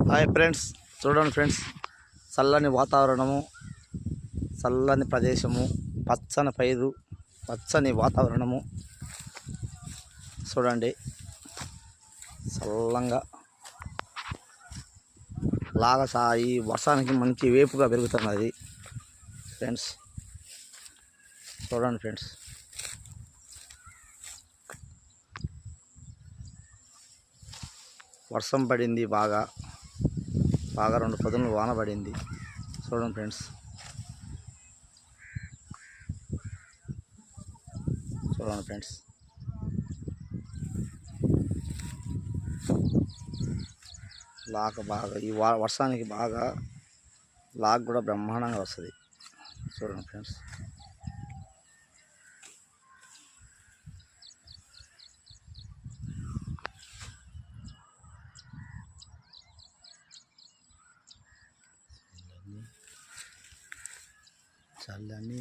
Hi friends, చూడండి friends, చల్లని వాతావరణము, చల్లని ప్రదేశము, పచ్చని పైరు, పచ్చని వాతావరణము చూడండి. చల్లంగా ఈ వర్షానికి మంచి వేపుగా పెరుగుతున్నది ఫ్రెండ్స్. చూడండి ఫ్రెండ్స్, వర్షం పడింది బాగా 2 పొద్దులు వాన పడింది. చూడండి ఫ్రెండ్స్, చూడండి ఫ్రెండ్స్, బాగా ఈ వర్షానికి బాగా లాగ్ కూడా బ్రహ్మాండంగా వస్తుంది. చూడండి ఫ్రెండ్స్, చల్లని